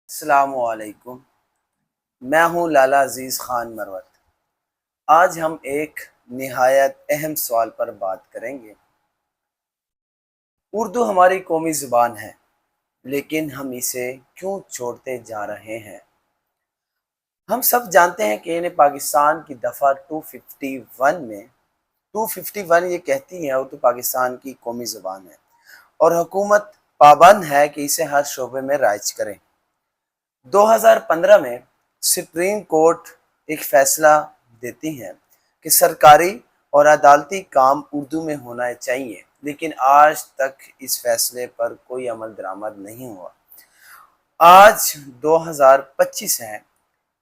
السلام علیکم، میں ہوں لالا عزیز خان مروت۔ آج ہم ایک نہایت اہم سوال پر بات کریں گے۔ اردو ہماری قومی زبان ہے، لیکن ہم اسے کیوں چھوڑتے جا رہے ہیں؟ ہم سب جانتے ہیں کہ پاکستان کی دفعہ 251 یہ کہتی ہے اردو پاکستان کی قومی زبان ہے، اور حکومت پابند ہے کہ اسے ہر شعبے میں رائج کرے۔ 2015 میں سپریم کورٹ ایک فیصلہ دیتی ہے کہ سرکاری اور عدالتی کام اردو میں ہونا چاہیے، لیکن آج تک اس فیصلے پر کوئی عمل درآمد نہیں ہوا۔ آج 2025 ہے،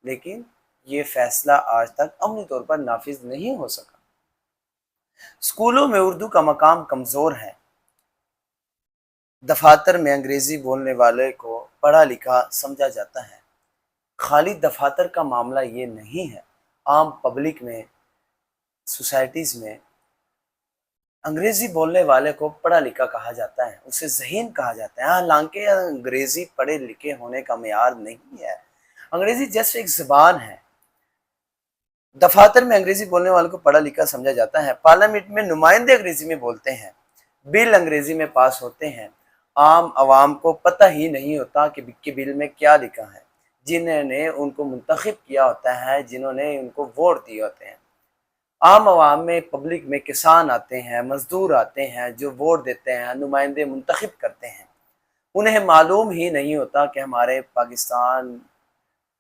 لیکن یہ فیصلہ آج تک عملی طور پر نافذ نہیں ہو سکا۔ اسکولوں میں اردو کا مقام کمزور ہے۔ دفاتر میں انگریزی بولنے والے کو پڑھا لکھا سمجھا جاتا ہے۔ خالی دفاتر کا معاملہ یہ نہیں ہے، عام پبلک میں، سوسائٹیز میں انگریزی بولنے والے کو پڑھا لکھا کہا جاتا ہے، اسے ذہین کہا جاتا ہے۔ حالانکہ انگریزی پڑھے لکھے ہونے کا معیار نہیں ہے، انگریزی جسٹ ایک زبان ہے۔ دفاتر میں انگریزی بولنے والوں کو پڑھا لکھا سمجھا جاتا ہے، پارلیمنٹ میں نمائندے انگریزی میں بولتے ہیں، بل انگریزی میں پاس ہوتے ہیں۔ عام عوام کو پتہ ہی نہیں ہوتا کہ بل میں کیا لکھا ہے، جنہوں نے ان کو منتخب کیا ہوتا ہے، جنہوں نے ان کو ووٹ دیے ہوتے ہیں۔ عام عوام میں، پبلک میں کسان آتے ہیں، مزدور آتے ہیں جو ووٹ دیتے ہیں، نمائندے منتخب کرتے ہیں۔ انہیں معلوم ہی نہیں ہوتا کہ ہمارے پاکستان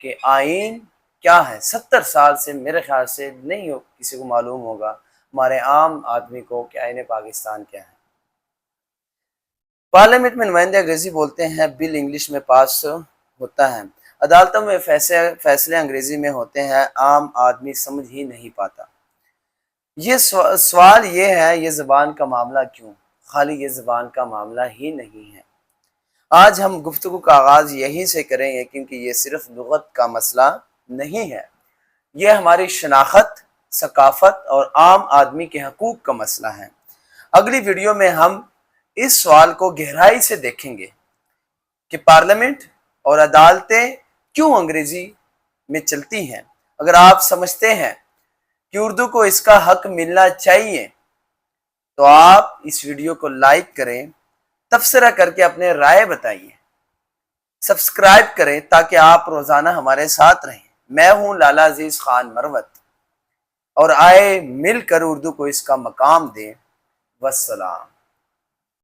کے آئین کیا ہے۔ 70 سال سے میرے خیال سے نہیں کسی کو معلوم ہوگا ہمارے عام آدمی کو کہ آئین پاکستان کیا ہے۔ پارلیمنٹ میں نمائندے انگریزی بولتے ہیں، بل انگلش میں پاس ہوتا ہے، عدالتوں میں فیصلے انگریزی میں ہوتے ہیں، عام آدمی سمجھ ہی نہیں پاتا۔ یہ سوال یہ ہے، یہ زبان کا معاملہ کیوں؟ خالی یہ زبان کا معاملہ ہی نہیں ہے۔ آج ہم گفتگو کا آغاز یہیں سے کریں گے، کیونکہ یہ صرف لغت کا مسئلہ نہیں ہے، یہ ہماری شناخت، ثقافت اور عام آدمی کے حقوق کا مسئلہ ہے۔ اگلی ویڈیو میں ہم اس سوال کو گہرائی سے دیکھیں گے کہ پارلیمنٹ اور عدالتیں کیوں انگریزی میں چلتی ہیں۔ اگر آپ سمجھتے ہیں کہ اردو کو اس کا حق ملنا چاہیے تو آپ اس ویڈیو کو لائک کریں، تبصرہ کر کے اپنے رائے بتائیے، سبسکرائب کریں تاکہ آپ روزانہ ہمارے ساتھ رہیں۔ میں ہوں لالا عزیز خان مروت، اور آئے مل کر اردو کو اس کا مقام دیں۔ والسلام۔